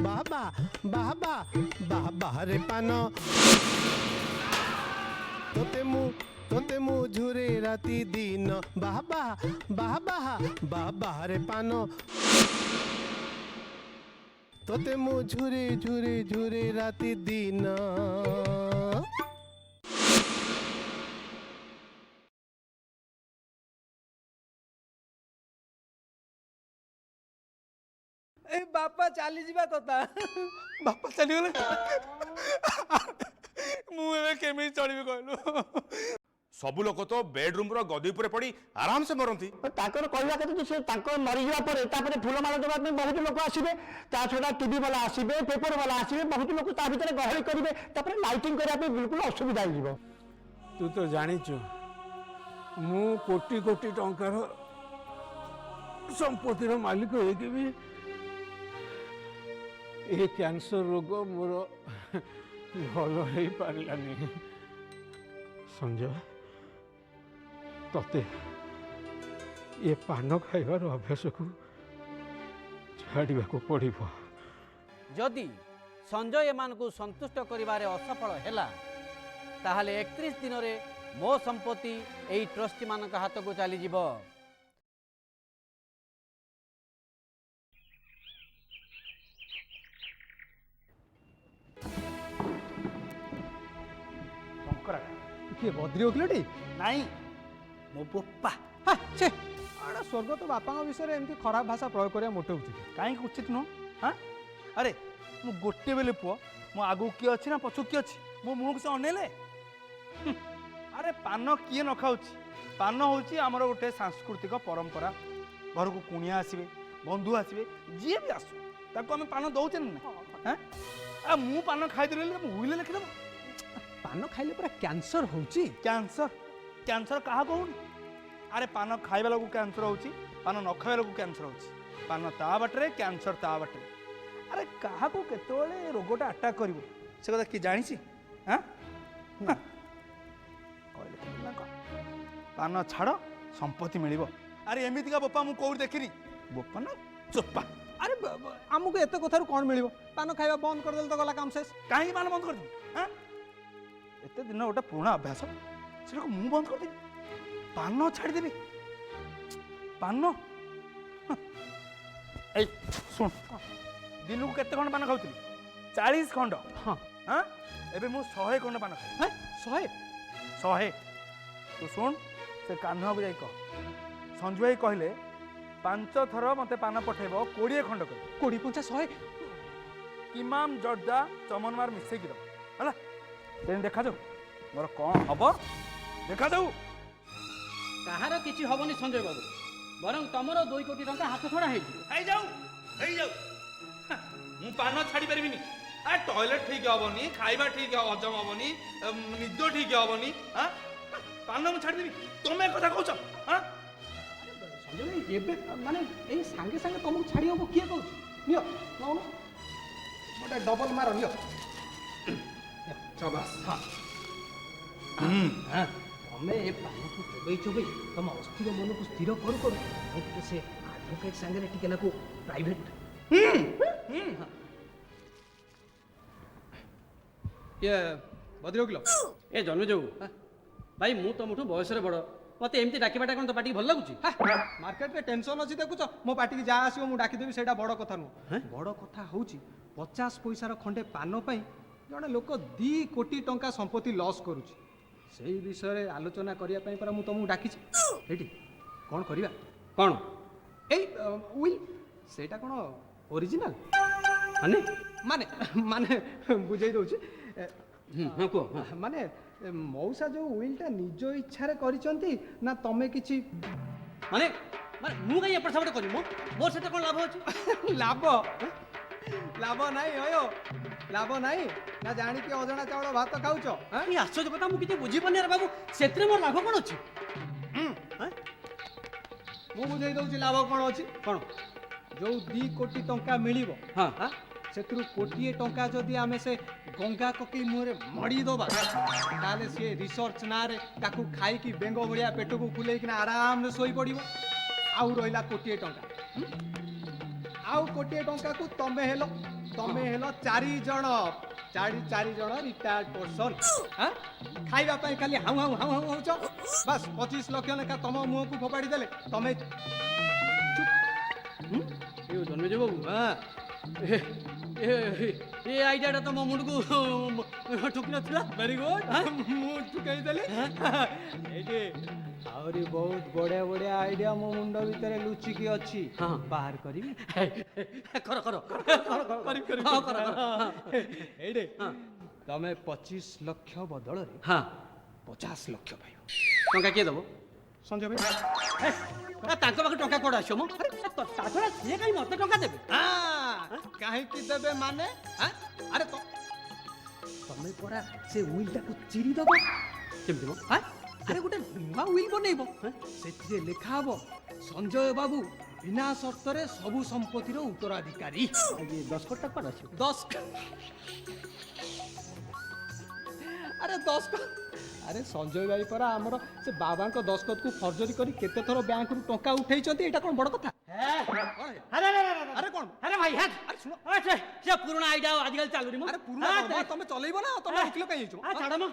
बाबा बाबा बाबा रे पानो तोते मु झुरे राती दिन बाबा बाबा बाबा रे पानो तोते मु झुरे झुरे झुरे राती दिन। ए बापा चली जीवा कथा बापा चली गले मुझे केमी चलबी कहलु सब लोग तो बेडरूम रो गदी ऊपर पड़ी आराम से मरती ताकर कहवा कथा से ताकर मरी जावा परे तापर फूलमाला देबा में बहुत लोग आसीबे ता छडा टीवी वाला आसीबे पेपर वाला आसीबे बहुत लोग ता भीतर गहली करिवे तापर लाइटिंग करिया पे बिल्कुल असुविधा हो जिवो। तू तो जानिचु मु कोटी कोटी टंकार संपत्तिर मालिक होके भी ये कैंसर रोग मोर भल हो पारानी। संजय तते ये पान खाइबार अभ्यास को छाड़ा पड़ो। जदि संजय एमान को संतुष्ट करिबारे असफल हैला ताहले 31 दिन रे मो संपत्ति एई ट्रस्टी मान हाथ को चली जीवो। किए बद्री वकिलटी नहीं मो पप्पा हाँ छे अरे स्वर्ग तो बापा विषय में एमती खराब भाषा प्रयोग करिया मोटे उचित कहीं उचित नुह। हाँ अरे मु गोटे बेले पुओ मो आगु किए अच्छी ना पछू किए अच्छी मो मुह से अनेले। अरे पान किए न खाऊँ पान हूँ आमर गोटे सांस्कृतिक परंपरा घर को कुणिया आसवे बंधु आसवे जी भी आसू ताको आम पान दौचे ना हाँ मु पान खाईदेली हुईले लिखिदेव पान खाइले पूरा कैंसर होची। कैंसर कैंसर कहा कहूनी अरे पान खाइबा लोक कैंसर होची पान न खाइबा लोक कैंसर होची पान ता बाटरे कैंसर ता बाटरे। अरे कहा को केतोले रोगटा अटैक करिवो से कथा कि जानि छी। हां कहले ना को पान छाड़ संपत्ति मिलिबो। अरे एमिति का बोपा मु कोउ देखिनी बोपा ना चोपा। अरे आमको एत कथार कौन मिल पान खाइबा बंद कर देल तो गला काम शेष। कहीं पान बंद कर दे हां एत दिन गोटे पुराना अभ्यास से मु बंद कर देबी पान छाड़देवी पान ए सुन दिन को केते खंड पान खाऊली 40 खंड। हाँ हाँ एबे मु 100 खंड पान खाई 100 तू सुन से कान्हा को जाई कह संजू भाई कहले 5 थर मते पान पठेबो 20 खंड कर 20 50 100 इमाम जर्दा चमनमार मिसे की हला तेन देखा जाऊ मोर कौन हब देखा जाऊ कहार किछि हबनी संजय बाबू बरं तमरो 2 कोटी टंका हाथ छड़ा हे जाऊ मु पान छाड़ी परबिनी आ टॉयलेट ठीक हबनी खाइबा ठीक हजम हबनी निद ठीक हबनी हां पान मु छाड़ी देबी तुमे कथा कहछ हां संजय भाई एबे माने ए संगे संगे तुमको छाड़ी हमको किए कहू नियो नौनो मोटा डबल मारो नियो शाबाश। हाँ हाँ तमें ए पान को चोबई चोबई तुम अस्थिर मन को स्थिर करू करू से एडवोकेट संगे टिके ना को प्राइवेट ये बद्री वकिल ए जन्म जाऊ भाई मु तुमठू बयस रे बड़ मते एमती डाकिबाटा कोन तो पाटी भल लागुची। मार्केट में टेंशन अच्छी देखुच मो पार्टी की जहाँ आसो मुझे डाकिदेवी से बड़ कथा नुह बड़ कथा हूँ 50 पैसार खंडे पान जड़े लोक 2 कोटी टंका संपत्ति लॉस करुच्ची से विषय आलोचना करने पर मुझे तुमको डाकी कौन करवा कौन उइल सेटा कौन ओरिजिनल माने माने माने बुझे दौची हां को माने मौसा जो उइलटा निज इच्छा रे करिसंती ना तमे किछि माने माने मु गई एपर सबटे करी मोर सेते कोन लाभ होची लाभ लाभ नाही होयो लाभ नाही ना जानी कि अजणा चावल भात खाउछ ई आश्चर्य कथा मु किछि बुझी पने रे बाबू सेत्रे मोर लाभ कोन अछि ମୁଁ ବୁଝେଇ ଦଉଛି ଲାଭ କ'ଣ ଅଛି। କ'ଣ ଯୋଉ 2 କୋଟି ଟଙ୍କା ମିଳିବ ହଁ ହାଁ, ସେଥିରୁ କୋଟିଏ ଟଙ୍କା ଯଦି ଆମେ ସେ ଗଙ୍ଗା କକେଇ ମୁହଁରେ ମଡ଼ିଦେବା ତାହେଲେ ସିଏ ରିସର୍ଚ୍ଚ ନାଁରେ ତାକୁ ଖାଇକି ବେଙ୍ଗ ଭଳିଆ ପେଟକୁ ଫୁଲେଇକିନା ଆରାମରେ ଶୋଇପଡ଼ିବ। ଆଉ ରହିଲା କୋଟିଏ ଟଙ୍କା। ଆଉ କୋଟିଏ ଟଙ୍କାକୁ ତମେ ହେଲ 4 ଜଣ 4 ଜଣ ରିଟାୟାର୍ଡ ପର୍ସନ୍ ଖାଇବା ପାଇଁ ଖାଲି ହାଉ ହାଉ ହାଉ ହାଉ ହଉଛ। ବାସ୍ 25 ଲକ୍ଷ ଲେଖା ତମ ମୁହଁକୁ ଫୋପାଡ଼ି ଦେଲେ ତମେ ଜନ୍ମେଜୟ ବାବୁ ଏ ଆଇଡ଼ିଆଟା ତ ମୋ ମୁଣ୍ଡକୁ ଠୁକି ନଥିଲା। ଭେରି ଗୁଡ୍ ମୁଁ ଠୁକେଇଦେଲି। ଏଇଠି ଆହୁରି ବହୁତ ବଢିଆ ବଢିଆ ଆଇଡିଆ ମୋ ମୁଣ୍ଡ ଭିତରେ ଲୁଚିକି ଅଛି। ହଁ। ବାହାର କରିବି। କର କର ଏଇଠି ତମେ 25 ଲକ୍ଷ ବଦଳରେ ହଁ 50 ଲକ୍ଷ ପାଇବ। ଟଙ୍କା କିଏ ଦେବ? ସଞ୍ଜୟ ଭାଇ ତାଙ୍କ ପାଖରେ ଟଙ୍କା କୁଆଡ଼େ ଆସିବ ମ? ତା ଛଡ଼ା ସିଏ କାହିଁ ମୋତେ ଟଙ୍କା ଦେବେ? କାହିଁକି ଦେବେ ମାନେ ଆରେ ତମେ ପରା ସେ ଉଇଲଟାକୁ ଚିରି ଦବ। କେମିତି ମ? ଆରେ ଗୋଟେ ନୂଆ ଉଇଲ ବନେଇବ। ସେଥିରେ ଲେଖା ହବ ସଞ୍ଜୟ ବାବୁ ବିନା ସର୍ତ୍ତରେ ସବୁ ସମ୍ପତ୍ତିର ଉତ୍ତରାଧିକାରୀ। 10 କୋଟି ଟଙ୍କା କୁଆଡ଼େ ଆସିବ? 10 ଆରେ 10 ଆରେ ସଞ୍ଜୟ ଭାଇ ପରା ଆମର ସେ ବାବାଙ୍କ ଦସ୍ତଖତକୁ ଫର୍ଜରୀ କରି କେତେ ଥର ବ୍ୟାଙ୍କରୁ ଟଙ୍କା ଉଠେଇଛନ୍ତି। ଏଇଟା କ'ଣ ବଡ଼ କଥା? ଆରେ କ'ଣ ଆରେ ଭାଇ ଆରେ ଶୁଣ ସେ ପୁରୁଣା ଆଇଡ଼ିଆ ଆଜିକାଲି ଚାଲୁନି ମ। ଆରେ ପୁରୁଣା ତମେ ଚଲେଇବ ନା ତମେ ଉଠିଲ କାହିଁ ହେଇଛ? ଛାଡ଼ ମ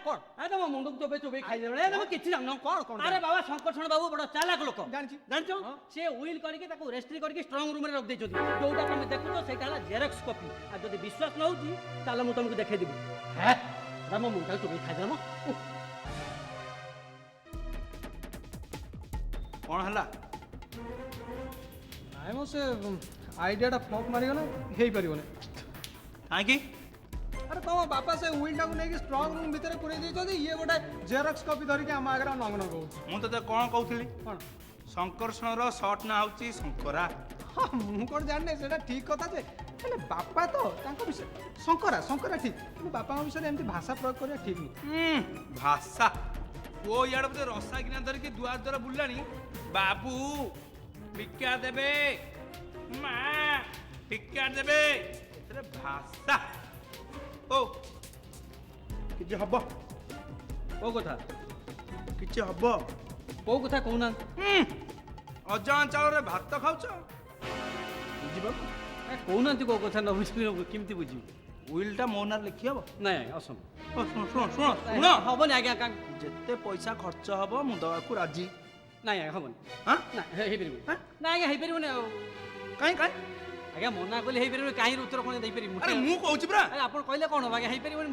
କ'ଣ ତମ ମୁଣ୍ଡକୁ ଚୋବେଇ ଚୋବେଇ ଖାଇଦେବେ। ତମେ କିଛି ଜାଣିନ। କ'ଣ ଆରେ ବାବା ଶଙ୍କର୍ଷଣ ବାବୁ ବଡ଼ ଚାଲାକ ଲୋକ। ଜାଣିଛି। ଜାଣିଛ ସେ ୱିଲ୍ କରିକି ତାକୁ ରେଜିଷ୍ଟ୍ରି କରିକି ଷ୍ଟ୍ରଙ୍ଗ ରୁମ୍ରେ ରଖିଦେଇଛନ୍ତି। ଯୋଉଟା ତମେ ଦେଖୁଛ ସେଇଟା ହେଲା ଜେରକ୍ସ କପି। ଆଉ ଯଦି ବିଶ୍ୱାସ ନ ହେଉଛି ତାହେଲେ ମୁଁ ତମକୁ ଦେଖେଇଦେବି। ମୋ ମୁଣ୍ଡଟାକୁ ଚୋବେଇ ଖାଇଦେବ। କ'ଣ ହେଲା? ନାଇଁ ମ ସେ ଆଇଡ଼ିଆଟା ଫ୍ଲପ୍ ମାରିଗଲା ହେଇପାରିବନି। କାହିଁକି? ଆରେ ତମ ବାପା ସେ ଉଇଲଟାକୁ ନେଇକି ଷ୍ଟ୍ରଙ୍ଗ ରୁମ୍ ଭିତରେ ପୁରେଇ ଦେଇଛନ୍ତି। ଇଏ ଗୋଟେ ଜେରକ୍ସ କପି ଧରିକି ଆମ ଆଗରେ ନଙ୍ଗ ନଙ୍ଗ ହଉଛି। ମୁଁ ତତେ କ'ଣ କହୁଥିଲି? କ'ଣ? ଶଙ୍କର୍ଷଣର ସର୍ଟ ନାଁ ହେଉଛି ଶଙ୍କରା। ହଁ ମୁଁ କ'ଣ ଜାଣିନି ସେଇଟା ଠିକ୍ କଥା ଯେ ହେଲେ ବାପା ତ ତାଙ୍କ ବିଷୟ ଶଙ୍କରା ଠିକ୍ କିନ୍ତୁ ବାପାଙ୍କ ବିଷୟରେ ଏମିତି ଭାଷା ପ୍ରୟୋଗ କରିବା ଠିକ୍ ନୁହେଁ। ଭାଷା ପୁଅ ଇଆଡ଼େ ବୋଧେ ରସା କିନା ଧରିକି ଦୁଆର ଦ୍ୱାର ବୁଲିଲାଣି। ବାବୁ ଭିକ୍ଷା ଦେବେ, ମା ଭିକ୍ଷା ଦେବେ। ସେଟା ଭାଷା। ଓ କିଛି ହବ? କୋଉ କଥା କିଛି ହବ? କୋଉ କଥା କହୁନାହାନ୍ତି? ଅଜଣା ଚାଉଳରେ ଭାତ ଖାଉଛ? ବୁଝିବ? କହୁନାହାନ୍ତି କୋଉ କଥା ନ ବୁଝିଲି କେମିତି ବୁଝିବି? ଉଇଲଟା ମୋ ନାଁରେ ଲେଖି ହବ? ନାଇଁ ଅସମ୍ଭବ। ଶୁଣ ହବନି ଆଜ୍ଞା। ଯେତେ ପଇସା ଖର୍ଚ୍ଚ ହବ ମୁଁ ଦେବାକୁ ରାଜି। ନାଇଁ ଆଜ୍ଞା ହବନି। ହଁ ନା ହେଇପାରିବନି। ନାଇଁ ଆଜ୍ଞା ହେଇପାରିବନି। ଆଉ କାହିଁ କାହିଁ ଆଜ୍ଞା ମନା କଲେ ହେଇପାରିବନି। କାହିଁର ଉତ୍ତର କ'ଣ ଦେଇପାରିବି? ଆରେ ମୁଁ କହୁଛି ପରା ଆରେ ଆପଣ କହିଲେ କ'ଣ ହବ? ଆଜ୍ଞା ହେଇପାରିବନି।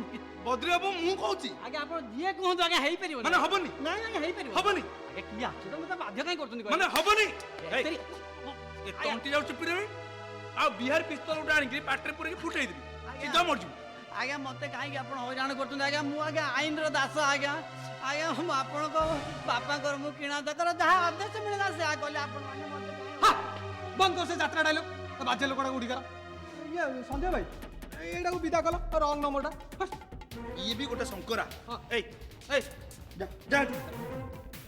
ବଦ୍ରି ବାବୁ ମୁଁ କହୁଛି ଆଜ୍ଞା ଆପଣ ଯିଏ କୁହନ୍ତୁ ଆଜ୍ଞା ହେଇପାରିବନି। ମାନେ ହବନି? ନାଇଁ ଆଜ୍ଞା ହେଇପାରିବନି। ହବନି ଆଜ୍ଞା କିଏ ଆସୁଛ ମତେ ବାଧ୍ୟ କାହିଁ କରୁଛନ୍ତି? ମାନେ ହବନି? କହିଲେ ଏ ତଣ୍ଟି ଯାଉ ଚିପିଦେବି ଆଉ ବିହାର ପିସ୍ତଲ ଗୋଟେ ଆଣିକି ପାଟିରେ ପୁରେଇକି ଫୁଟେଇଦେବି। ସିଧା ମରିଯିବୁ। ଆଜ୍ଞା ମତେ କାହିଁକି ଆପଣ ହଇରାଣ କରୁଛନ୍ତି? ଆଜ୍ଞା ମୁଁ ଆଜ୍ଞା ଆଇନର ଦାସ। ଆଜ୍ଞା ଆଜ୍ଞା ମୁଁ ଆପଣଙ୍କ ବାପାଙ୍କର ମୁଁ କିଣା ଦରକାର ଯାହା ଆଦେଶ ମିଳିଲା ସେୟା କଲେ। ଆପଣ ମାନେ ମତେ ବନ୍ଦ କର ସେ ଯାତ୍ରା ଡାଇଲଗ। ବାଜେ ଲୋକଟା ଉଠିଗଲା। ଇଏ ସଞ୍ଜୟ ଭାଇ ଏଇଟାକୁ ବିଦା କଲ ରଙ୍ଗ ନମ୍ବରଟା। ଇଏ ବି ଗୋଟେ ଶଙ୍କରା। ଏଇ ଏଇ ଯା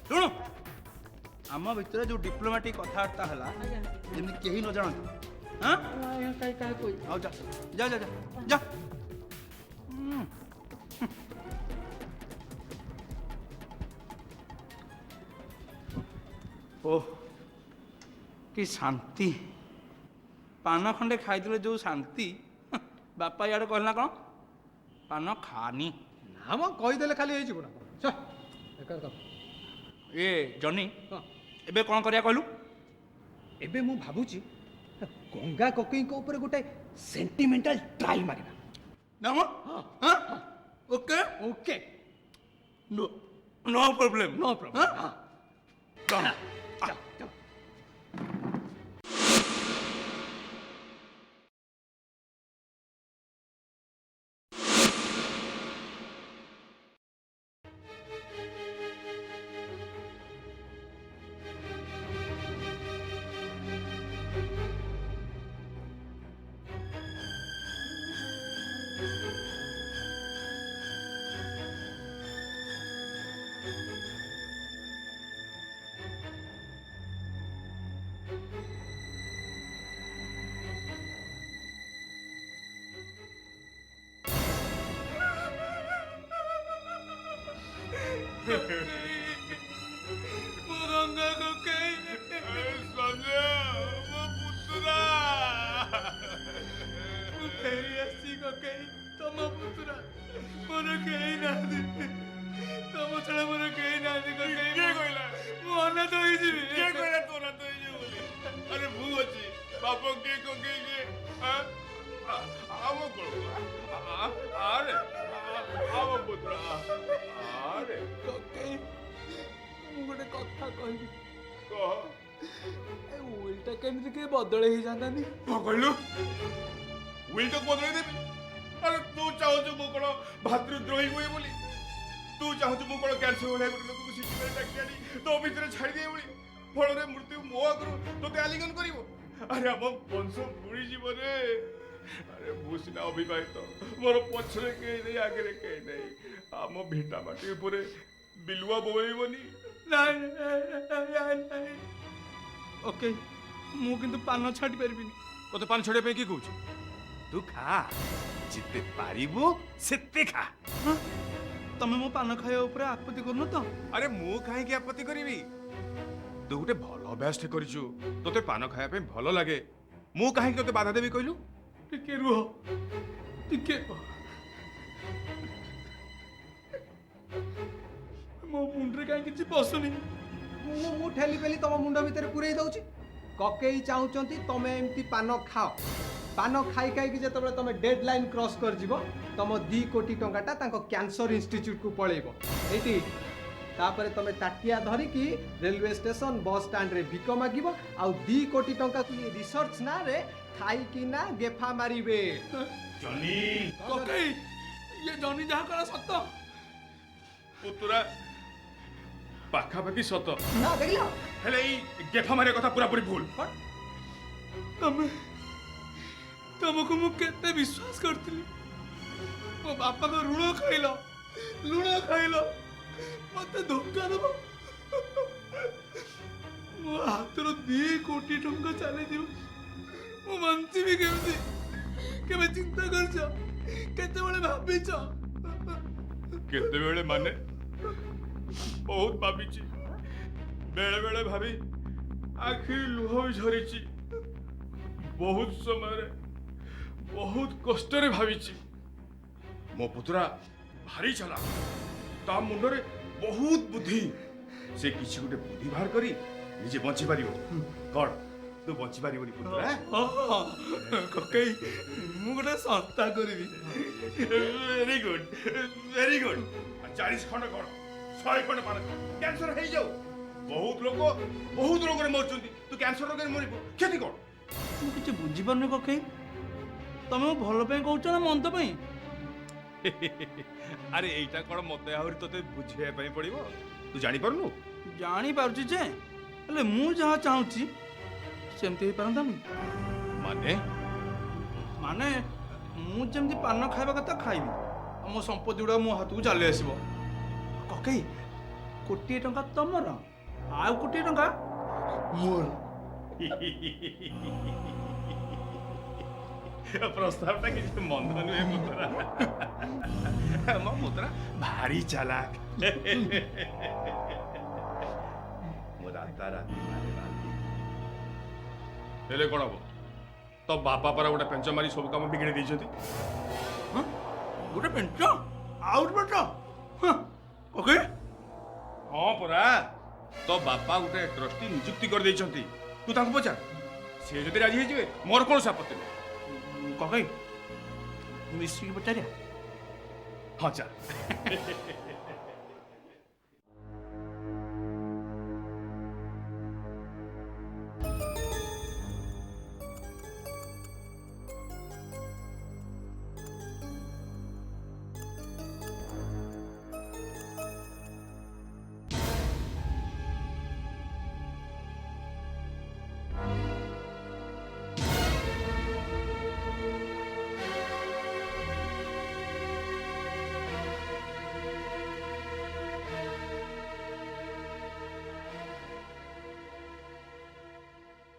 ଶୁଣୁ ଆମ ଭିତରେ ଯୋଉ ଡିପ୍ଲୋମାଟିକ କଥାବାର୍ତ୍ତା ହେଲା ଯେମିତି କେହି ନ ଜାଣନ୍ତି। ହଁ ଆଉ ଯା ଯା ଯା ଯା। ଓହ କି ଶାନ୍ତି। ପାନ ଖଣ୍ଡେ ଖାଇଥିଲେ ଯୋଉ ଶାନ୍ତି। ବାପା ଇଆଡ଼େ କହିଲେ ନା କ'ଣ ପାନ ଖାନି। ନା ମ କହିଦେଲେ ଖାଲି ହେଇଯିବ ନା ଏ ଜନି ଏବେ କ'ଣ କରିବା କହିଲୁ? ଏବେ ମୁଁ ଭାବୁଛି ଗଙ୍ଗା କକେଇଙ୍କ ଉପରେ ଗୋଟେ ସେଣ୍ଟିମେଣ୍ଟାଲ ଟ୍ରାଏଲ ମାରିବା। ନା ମ okay okay no no problem no problem. ମୋ ଗଙ୍ଗା କକେଇ ସଞ୍ଜୟ ମୋ ପୁତୁରା ମୁଁ ଫେରି ଆସିଛି କକେଇ ତମ ପୁତୁରା ମୋର କେହି ନାହାନ୍ତି ତମ ଛଡା ମୋର କେହି ନାହାନ୍ତି କକେଇ କିଏ କହିଲା ମୁଁ ଅନାଥ ହେଇଯିବି କିଏ କହିଲା ତୋ ନାତ ହେଇଯିବ ବୋଲି ଆରେ ମୁଁ ଅଛି ବାପ କିଏ କକେଇ କିଏ ଆମ ଆରେ ଆମ ପୁତୁରା ଆରେ କକେଇ ମୁଁ ଗୋଟେ କଥା କହିବି କହ ଏ ଉଇଲଟା କେମିତି କିଏ ବଦଳେଇ ହେଇଯାନ୍ତାନି କଣ କହିଲୁ ୱିଲଟାକୁ ବଦଳେଇ ଦେବି ଆରେ ତୁ ଚାହୁଁଛୁ ମୁଁ କ'ଣ ଭାତୃଦ୍ରୋହୀ ହୁଏ ବୋଲି ତୁ ଚାହୁଁଛୁ ମୁଁ କ'ଣ କ୍ୟାନ୍ସର ଭଳିଆ ଗୋଟେ ଲୋକକୁ ସିଟିରେ ଡାକି ଆଣି ତୋ ଭିତରେ ଛାଡ଼ିଦିଏ ବୋଲି ଫଳରେ ମୃତ୍ୟୁ ମୋ ଆଗରୁ ତୋତେ ଆଲିଙ୍ଗନ କରିବ ଆରେ ଆମ ବଂଶ ବୁଡ଼ିଯିବ ରେ ଆରେ ମୁଁ ସିନା ଅବିବାହିତ ମୋର ପଛରେ କେହି ନେଇ ଆଗରେ କେହି ନେଇ ଆମ ଭିଟା ମାଟି ଉପରେ ବିଲୁଆ ବୋଇବନି ନାଇଁ ଓକେ ମୁଁ କିନ୍ତୁ ପାନ ଛାଡ଼ି ପାରିବିନି ତୋତେ ପାନ ଛାଡ଼ିବା ପାଇଁ କିଏ କହୁଛି ତୁ ଖା ଯେତେ ପାରିବୁ ସେତେ ଖା ତମେ ମୋ ପାନ ଖାଇବା ଉପରେ ଆପତ୍ତି କରୁନ ତ ଆରେ ମୁଁ କାହିଁକି ଆପତ୍ତି କରିବି ତୁ ଗୋଟେ ଭଲ ଅଭ୍ୟାସଟେ କରିଛୁ ତୋତେ ପାନ ଖାଇବା ପାଇଁ ଭଲ ଲାଗେ ମୁଁ କାହିଁକି ତୋତେ ବାଧା ଦେବି କହିଲୁ ଟିକେ ରୁହ ଟିକେ ରୁହ ମୋ ମୁଣ୍ଡରେ କାହିଁ କିଛି ପଶୁନି ମୁଁ ଠେଲି ପେଲି ତମ ମୁଣ୍ଡ ଭିତରେ ପୁରେଇ ଦଉଛି କକେଇ ଚାହୁଁଛନ୍ତି ତମେ ଏମିତି ପାନ ଖାଅ ପାନ ଖାଇ ଖାଇକି ଯେତେବେଳେ ତମେ ଡେଡ୍ ଲାଇନ୍ କ୍ରସ୍ କରିଯିବ ତମ 2 କୋଟି ଟଙ୍କାଟା ତାଙ୍କ କ୍ୟାନ୍ସର ଇନଷ୍ଟିଚ୍ୟୁଟକୁ ପଳେଇବ ଏଇଠି ତାପରେ ତମେ ତାଟିଆ ଧରିକି ରେଲୱେ ଷ୍ଟେସନ ବସ୍ ଷ୍ଟାଣ୍ଡରେ ଭିକ ମାଗିବ ଆଉ 2 କୋଟି ଟଙ୍କାକୁ ରିସର୍ଚ୍ଚ ନାଁରେ ଖାଇକିନା ଗେଫା ମାରିବେ ଜନି କକେଇ ଇଏ ଜନି ଯାହା କଲା ସତ ପୁତୁରା ପାଖାପାଖି ସତ ନା ଦେଖିଲ ହେଲେ ଏଇ ଗେଫା ମାରିବା କଥା ପୁରାପୁରି ଭୁଲ ତମେ ତମକୁ ମୁଁ କେତେ ବିଶ୍ୱାସ କରିଥିଲି ମୋ ବାପାଙ୍କ ଲୁଣ ଖାଇଲ ମତେ ଧୋକା ଦେବ ମୋ ହାତରୁ 2 କୋଟି ଟଙ୍କା ଚାଲିଯିବ ମୁଁ ବଞ୍ଚିବି କେମିତି କେବେ ଚିନ୍ତା କରିଛ କେତେବେଳେ ଭାବିଛ କେତେବେଳେ ମାନେ ବହୁତ ଭାବିଛି ବେଳେ ବେଳେ ଭାବି ଆଖିରୁ ଲୁହ ବି ଝରିଛି ବହୁତ ସମୟରେ ବହୁତ କଷ୍ଟରେ ଭାବିଛି ମୋ ପୁତୁରା ଭାରି ଚାଲାକ ତା ମୁଣ୍ଡରେ ବହୁତ ବୁଦ୍ଧି ସେ କିଛି ଗୋଟେ ବୁଦ୍ଧି ବାହାର କରି ନିଜେ ବଞ୍ଚି ପାରିବ କଣ ତୁ ବଞ୍ଚି ପାରିବନି ପୁତୁରା କକେଇ ମୁଁ ଗୋଟେ ସଂସ୍ଥା କରିବି ଭେରି ଗୁଡ୍ 40 ଖଣ୍ଡ କଣ 100 ଖଣ୍ଡ ପାନ କ୍ୟାନ୍ସର ହେଇଯାଉ ବହୁତ ରୋଗରେ ମରୁଛନ୍ତି ତୁ କ୍ୟାନ୍ସର ରୋଗରେ ମରିବୁ କ୍ଷତି କଣ ମୁଁ କିଛି ବୁଝିପାରୁନି କକେଇ ତମେ ମୋ ଭଲ ପାଇଁ କହୁଛ ନା ମନ୍ଦ ପାଇଁ ଆରେ ଏଇଟା କଣ ମତେ ଆହୁରି ତତେ ବୁଝେଇବା ପାଇଁ ପଡିବ ତୁ ଜାଣିପାରୁନୁ ଜାଣିପାରୁଛି ଯେ ହେଲେ ମୁଁ ଯାହା ଚାହୁଁଛି ସେମିତି ହେଇପାରନ୍ତାନି ମାନେ ମୁଁ ଯେମିତି ପାନ ଖାଇବା କଥା ଖାଇବି ଆଉ ମୋ ସମ୍ପତ୍ତି ଗୁଡା ମୋ ହାତକୁ ଚାଲି ଆସିବ କକେଇ 1 କୋଟି ଟଙ୍କା ତମର ଆଉ 1 କୋଟି ଟଙ୍କା ମୋର ପ୍ରସ୍ତାବଟା କିଛି ମନ୍ଦ ନୁହେଁ ପୁତୁରା ମୋ ପୁତୁରା ଭାରି ଚାଲାକ ମୋ ରାତାରାତି ହେଲେ କଣ ହବ ତ ବାପା ପରା ଗୋଟେ ପେଞ୍ଚ ମାରି ସବୁ କାମ ବିଗିଡି ଦେଇଛନ୍ତି ଗୋଟେ ପେଣ୍ଟ ଆଉ ଗୋଟେ ପେଣ୍ଟ ଓକେ ହଁ ପରା ତ ବାପା ଗୋଟେ ଟ୍ରଷ୍ଟି ନିଯୁକ୍ତି କରିଦେଇଛନ୍ତି ତୁ ତାଙ୍କୁ ପଚାର ସେ ଯଦି ରାଜି ହେଇଯିବେ ମୋର କୌଣସି ଆପତ୍ତି ନାହିଁ କକେଇ ମିଶିକି ପଚାରିଆ ହଁ ଚାଲ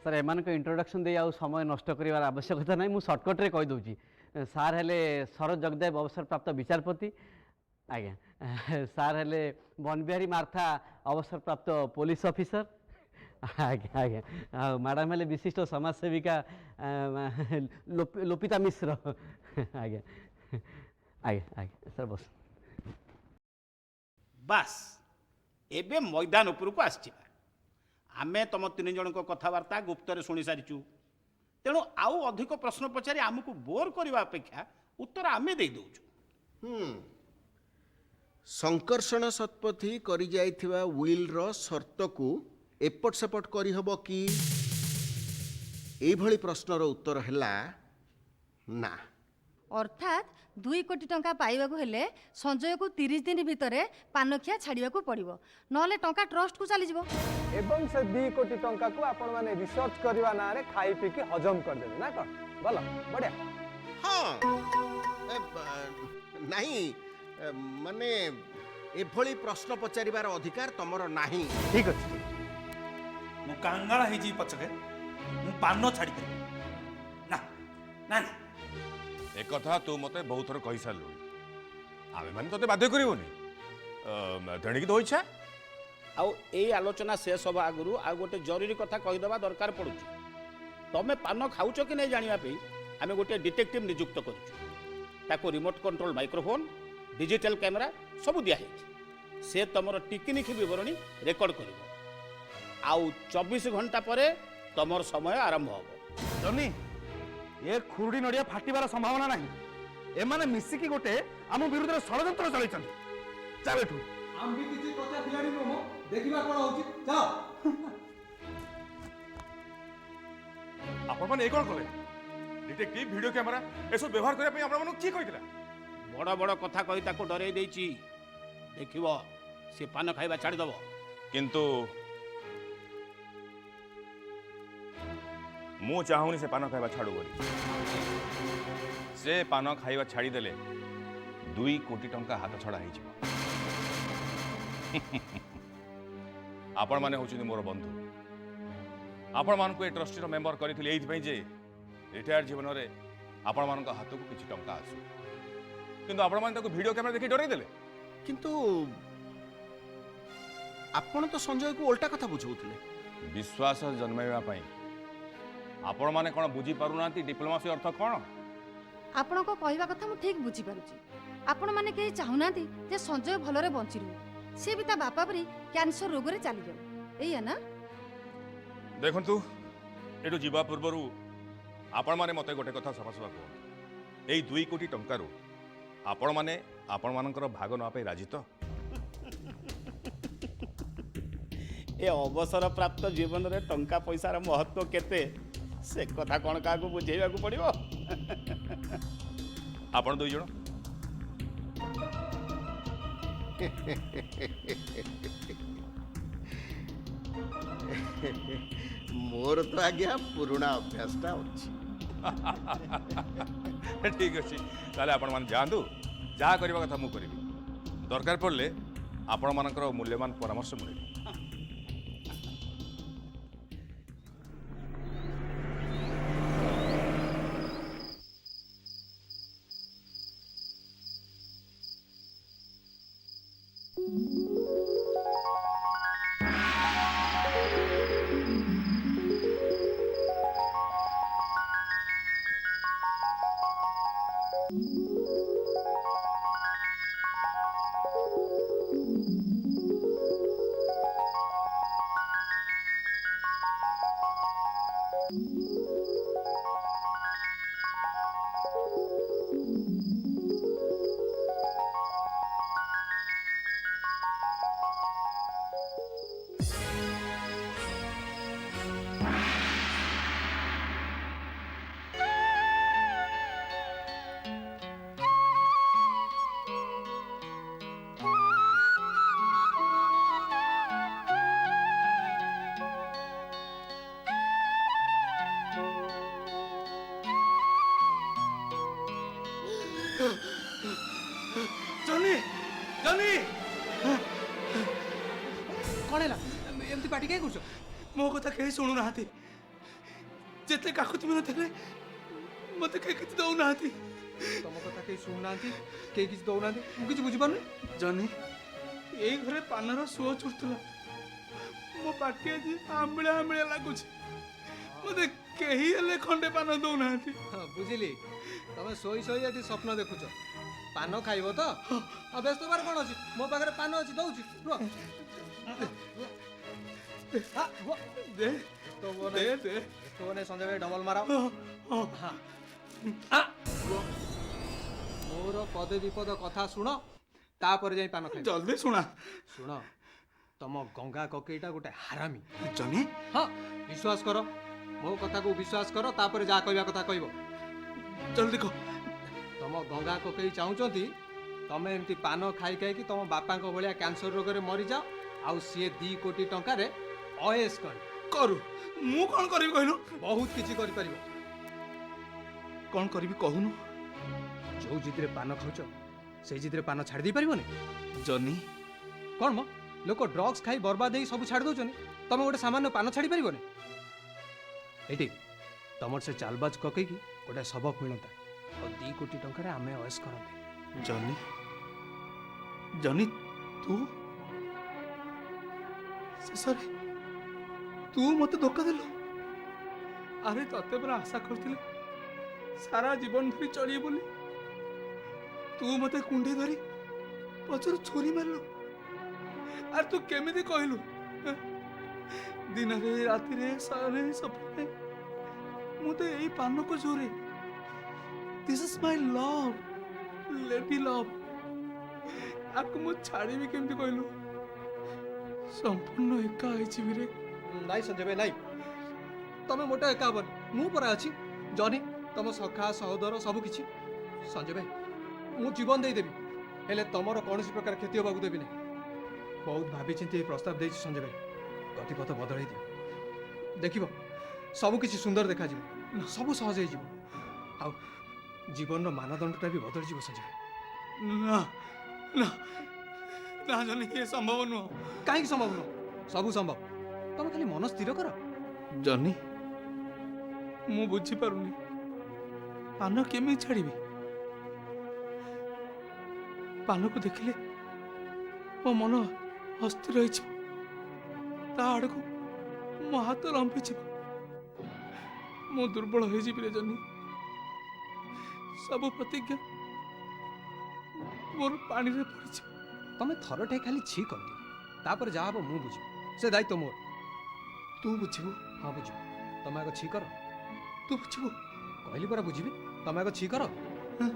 ସାର୍ ଏମାନଙ୍କ ଇଣ୍ଟ୍ରୋଡକ୍ସନ୍ ଦେଇ ଆଉ ସମୟ ନଷ୍ଟ କରିବାର ଆବଶ୍ୟକତା ନାହିଁ ମୁଁ ସର୍ଟକଟ୍ରେ କହିଦେଉଛି ସାର୍ ହେଲେ ଶରତ ଜଗଦେବ ଅବସରପ୍ରାପ୍ତ ବିଚାରପତି ଆଜ୍ଞା ସାର୍ ହେଲେ ବନବିହାରୀ ମାର୍ଥା ଅବସରପ୍ରାପ୍ତ ପୋଲିସ ଅଫିସର। ଆଜ୍ଞା ଆଜ୍ଞା। ଆଉ ମ୍ୟାଡ଼ାମ୍ ହେଲେ ବିଶିଷ୍ଟ ସମାଜସେବିକା ଲୋପିତା ମିଶ୍ର। ଆଜ୍ଞା ଆଜ୍ଞା ଆଜ୍ଞା ସାର୍ ବସ। ବାସ୍ ଏବେ ମଇଦାନ ଉପରକୁ ଆସିଯିବା। ଆମେ ତମ 3 ଜଣଙ୍କ କଥାବାର୍ତ୍ତା ଗୁପ୍ତରେ ଶୁଣି ସାରିଛୁ। ତେଣୁ ଆଉ ଅଧିକ ପ୍ରଶ୍ନ ପଚାରି ଆମକୁ ବୋର୍ କରିବା ଅପେକ୍ଷା ଉତ୍ତର ଆମେ ଦେଇଦେଉଛୁ। ସଂକର୍ଷଣ ଶତପଥୀ କରି ଯାଇଥିବା ୱିଲ୍ର ସର୍ତ୍ତକୁ ଏପଟ ସେପଟ କରିହେବ କି? ଏଇଭଳି ପ୍ରଶ୍ନର ଉତ୍ତର ହେଲା ନା। ଅର୍ଥାତ୍ 2 କୋଟି ଟଙ୍କା ପାଇବାକୁ ହେଲେ ସଞ୍ଜୟକୁ 30 ଦିନ ଭିତରେ ପାନଖିଆ ଛାଡ଼ିବାକୁ ପଡ଼ିବ, ନହେଲେ ଟଙ୍କା ଟ୍ରଷ୍ଟକୁ ଚାଲିଯିବ। ଏବଂ ସେ 2 କୋଟି ଟଙ୍କାକୁ ଆପଣ ମାନେ ରିସର୍ଚ୍ଚ କରିବା ନାଁରେ ଖାଇ ପିଇକି ହଜମ କରିଦେବେ ନା କ'ଣ? ଭଲ, ବଢ଼ିଆ। ହଁ ନାହିଁ, ମାନେ ଏଭଳି ପ୍ରଶ୍ନ ପଚାରିବାର ଅଧିକାର ତମର ନାହିଁ। ଠିକ୍ ଅଛି। ମୁଁ କାଙ୍ଗାଳ ହେଇଯିବି ପଛକେ ମୁଁ ପାନ ଛାଡ଼ିପାରିବି ନା ନା ନା। একথা তু মতে বহুত থর কই সারলু। আমি মানে তোতে বাধ্য করিবনি, তেণিকি তো ইচ্ছা। ଆଉ ଏଇ ଆଲୋଚନା ଶେଷ ହେବା ଆଗରୁ ଆଉ ଗୋଟେ ଜରୁରୀ କଥା କହିଦେବା ଦରକାର ପଡ଼ୁଛି। ତମେ ପାନ ଖାଉଛ କି ନାହିଁ ଜାଣିବା ପାଇଁ ଆମେ ଗୋଟେ ଡିଟେକ୍ଟିଭ୍ ନିଯୁକ୍ତ କରିଛୁ। ତାକୁ remote control microphone, digital camera ସବୁ ଦିଆହେଇଛି। ସେ ତମର ଟିକିନିଖି ବିବରଣୀ ରେକର୍ଡ କରିବ। ଆଉ 24 ଘଣ୍ଟା ପରେ ତମର ସମୟ ଆରମ୍ଭ ହେବ। ଜନି ଏ ଖୁରୁଡ଼ି ନଡ଼ିଆ ଫାଟିବାର ସମ୍ଭାବନା ନାହିଁ। ଏମାନେ ମିଶିକି ଗୋଟେ ଆମ ବିରୁଦ୍ଧରେ ଷଡ଼ଯନ୍ତ୍ର ଚଳାଇଛନ୍ତି। ଚାଲ ଏଠୁ। ଆମେ ବି କିଛି ପଚାରିଲାଣି ନୁହଁ, ଦେଖିବା କ'ଣ ହଉଛି। ଚାଲ। ଆପଣ ମାନେ ଏ କ'ଣ କଲେ? ডিটেকটিভ ভিডিও ক্যামেরা এসব ব্যবহার করা আপনার মানুষ কি কইলা? ବଡ଼ ବଡ଼ କଥା କହି ତାକୁ ଡରେଇ ଦେଇଛି। ଦେଖିବ ସେ ପାନ ଖାଇବା ଛାଡ଼ିଦେବ। কিন্তু ମୁଁ ଚାହୁଁନି ସେ ପାନ ଖାଇବା ଛାଡ଼ୁ ବୋଲି। ସେ ପାନ ଖାଇବା ଛାଡ଼ିଦେଲେ 2 କୋଟି ଟଙ୍କା ହାତ ଛଡ଼ା ହେଇଯିବ। ଆପଣମାନେ ହେଉଛନ୍ତି ମୋର ବନ୍ଧୁ। ଆପଣମାନଙ୍କୁ ଏ ଟ୍ରଷ୍ଟିର ମେମ୍ବର କରିଥିଲି ଏଇଥିପାଇଁ ଯେ ରିଟାୟାର୍ଡ ଜୀବନରେ ଆପଣମାନଙ୍କ ହାତକୁ କିଛି ଟଙ୍କା ଆସୁ। କିନ୍ତୁ ଆପଣମାନେ ତାକୁ ଭିଡ଼ିଓ କ୍ୟାମେରା ଦେଖି ଡରେଇ ଦେଲେ। କିନ୍ତୁ ଆପଣ ତ ସଞ୍ଜୟକୁ ଓଲଟା କଥା ବୁଝାଉଥିଲେ। ବିଶ୍ୱାସ ଜନ୍ମାଇବା ପାଇଁ ଆପଣମାନେ କ'ଣ ବୁଝିପାରୁନାହାନ୍ତି ଡିପ୍ଲୋମାସି ଅର୍ଥ କ'ଣ? ଆପଣଙ୍କ କହିବା କଥା ମୁଁ ଠିକ୍ ବୁଝିପାରୁଛି। ଆପଣମାନେ କେହି ଚାହୁଁନାହାନ୍ତି ଯେ ସଞ୍ଜୟ ଭଲରେ ବଞ୍ଚି ରହୁ, ସେ ବି ତା ବାପା ପରି କ୍ୟାନ୍ସର ରୋଗରେ ଚାଲିଯାଉ, ଏଇଆ ନା? ଦେଖନ୍ତୁ, ଏଠୁ ଯିବା ପୂର୍ବରୁ ଆପଣମାନେ ମୋତେ ଗୋଟେ କଥା ସଫାସଫା କୁହନ୍ତୁ। ଏଇ 2 କୋଟି ଟଙ୍କାରୁ ଆପଣମାନେ ଆପଣମାନଙ୍କର ଭାଗ ନେବା ପାଇଁ ରାଜି ତ? ଏ ଅବସରପ୍ରାପ୍ତ ଜୀବନରେ ଟଙ୍କା ପଇସାର ମହତ୍ଵ କେତେ ସେ କଥା କ'ଣ କାହାକୁ ବୁଝେଇବାକୁ ପଡ଼ିବ? ଆପଣ 2 ଜଣ ମୋର ତ ଆଜ୍ଞା ପୁରୁଣା ଅଭ୍ୟାସଟା ଅଛି। ଠିକ୍ ଅଛି, ତାହେଲେ ଆପଣମାନେ ଯାଆନ୍ତୁ। ଯାହା କରିବା କଥା ମୁଁ କରିବି। ଦରକାର ପଡ଼ିଲେ ଆପଣମାନଙ୍କର ମୂଲ୍ୟବାନ ପରାମର୍ଶ ମୁଁ ନେବି। ଜନି ଜନି କ'ଣ ହେଲା? ଏମିତି ପାଟି କାହିଁ କରୁଛ? ମୋ କଥା କେହି ଶୁଣୁନାହାନ୍ତି। ଯେତେ କାକୁତି ମିନତି ହେଲେ ମୋତେ କେହି କିଛି ଦେଉନାହାନ୍ତି। ତମ କଥା କେହି ଶୁଣୁନାହାନ୍ତି, କେହି କିଛି ଦଉନାହାନ୍ତି, ମୁଁ କିଛି ବୁଝିପାରୁନି। ଜନି ଏଇ ଘରେ ପାନର ସୁଅ ଚୁରୁଥିଲା, ମୋ ପାଟି ଆଜି ଆମ୍ବିଳା ଆମ୍ବିଳା ଲାଗୁଛି। ମତେ କେହି ହେଲେ ଖଣ୍ଡେ ପାନ ଦଉନାହାନ୍ତି। ହଁ, ବୁଝିଲି। ତମେ ଶୋଇ ଶୋଇ ଏଠି ସ୍ୱପ୍ନ ଦେଖୁଛ। ପାନ ଖାଇବ ତ? ଆଉ ବ୍ୟସ୍ତ ହବାର କ'ଣ ଅଛି? ମୋ ପାଖରେ ପାନ ଅଛି, ଦଉଛି। ରୁହ। ଦେ ତୋ ବୋନେ ଦେ ଦେ ସଞ୍ଜୟ ଭାଇ ଡବଲ ମାର। ମୋର ପଦେ ବିପଦ କଥା ଶୁଣ, ତାପରେ ଯାଇ ପାନ ଖାଇବ। ଜଲ୍ଦି ଶୁଣା। ଶୁଣ, ତମ ଗଙ୍ଗା କକେଇଟା ଗୋଟେ ହାରାମି। ଜନି ହଁ, ବିଶ୍ୱାସ କର, ମୋ କଥାକୁ ବିଶ୍ୱାସ କର, ତାପରେ ଯାହା କହିବା କଥା କହିବ। ଜଲ୍ଦି କହ। ତମ ଗଙ୍ଗା କକେଇ ଚାହୁଁଛନ୍ତି ତମେ ଏମିତି ପାନ ଖାଇ ଖାଇକି ତମ ବାପାଙ୍କ ଭଳିଆ କ୍ୟାନ୍ସର ରୋଗରେ ମରିଯାଅ, ଆଉ ସିଏ 2 କୋଟି ଟଙ୍କାରେ ଅଏସ୍ କରେ। କରୁ, ମୁଁ କଣ କରିବି କହିଲୁ? ବହୁତ କିଛି କରିପାରିବ। କଣ କରିବି କହୁନୁ? ଯୋଉ ଜିଦିରେ ପାନ ଖାଉଛ, ସେଇ ଜିଦିରେ ପାନ ଛାଡ଼ି ଦେଇପାରିବନି। ଜନି କ'ଣ ମ, ଲୋକ ଡ୍ରଗ୍ସ ଖାଇ ବର୍ବାଦ ହେଇ ସବୁ ଛାଡ଼ି ଦେଉଛନ୍ତି, ତମେ ଗୋଟେ ସାମାନ୍ୟ ପାନ ଛାଡ଼ି ପାରିବନି? ଏଇଠି ତମର ସେ ଚାଲବାଜ କକେଇକି ଗୋଟେ ସବକ ମିଳନ୍ତା, ଆଉ 2 କୋଟି ଟଙ୍କାରେ ଆମେ ଅଏସ୍ କରନ୍ତେ। ଜନି ଜନି ତୁ ଶେଷରେ ତୁ ମତେ ଧୋକା ଦେଲୁ। ଆରେ ତତେ ପୁରା ଆଶା କରିଥିଲି ସାରା ଜୀବନ ଧରି ଚଳିବି ବୋଲି, ତୁ ମତେ କୁଣ୍ଢେଇ ଧରି ପଛରୁ ଛୁରୀ ମାରିଲୁ। ଆରେ ତୁ କେମିତି କହିଲୁ? ଦିନରେ ରାତିରେ ଶୟନରେ ସପନରେ ମୁଁ ତ ଏଇ ପାନକୁ ଜୋରେ। This is my love, lady love. ଆକୁ ମୁଁ ଛାଡ଼ିବି କେମିତି କହିଲୁ? ସମ୍ପୂର୍ଣ୍ଣ ଏକା ହେଇଯିବି ରେ। ନାଇଁ ସଞ୍ଜୟ ଭାଇ, ନାଇଁ, ତମେ ମୋଟେ ଏକା ହବନି, ମୁଁ ପରା ଅଛି। ଜନି ତମ ସଖା ସହୋଦର ସବୁ କିଛି। ସଞ୍ଜୟ ଭାଇ, ମୁଁ ଜୀବନ ଦେଇଦେବି, ହେଲେ ତମର କୌଣସି ପ୍ରକାର କ୍ଷତି ହେବାକୁ ଦେବି ନାହିଁ। ବହୁତ ଭାବିଚିନ୍ତି ଏହି ପ୍ରସ୍ତାବ ଦେଇଛି ସଞ୍ଜୟ ଭାଇ। ଗତିପଥ ବଦଳାଇ ଦିଅ, ଦେଖିବ ସବୁ କିଛି ସୁନ୍ଦର ଦେଖାଯିବ, ସବୁ ସହଜ ହେଇଯିବ, ଆଉ ଜୀବନର ମାନଦଣ୍ଡଟା ବି ବଦଳିଯିବ ସଞ୍ଜୟ ଭାଇ। ନା ନା ନା ଜନି, ଏ ସମ୍ଭବ ନୁହଁ। କାହିଁକି ସମ୍ଭବ ନୁହଁ? ସବୁ ସମ୍ଭବ, ତମେ ଖାଲି ମନ ସ୍ଥିର କର। ଜନି ମୁଁ ବୁଝିପାରୁନି ପାନ କେମିତି ଛାଡ଼ିବି। ପାନକୁ ଦେଖିଲେ ମୋ ମନ ଅସ୍ଥିର ହେଇଯିବ, ତା ଆଡ଼କୁ ମୋ ହାତ ଲମ୍ବିଯିବ, ମୁଁ ଦୁର୍ବଳ ହେଇଯିବି ରେ ଜନି। ସବୁ ପ୍ରତିଜ୍ଞା ମୋର ପାଣିରେ ପଡ଼ିଯିବ। ତମେ ଥରଟେ ଖାଲି ଛି କରିଦିଅ, ତାପରେ ଯାହା ହବ ମୁଁ ବୁଝିବି, ସେ ଦାୟିତ୍ୱ ମୋର। ତୁ ବୁଝିବୁ? ହଁ ବୁଝିବ। ତମେ ଆଗ ଛି କର। ତୁ ବୁଝିବୁ? କହିଲି ପରା ବୁଝିବି, ତମେ ଆଗ ଛି କର। ହଁ।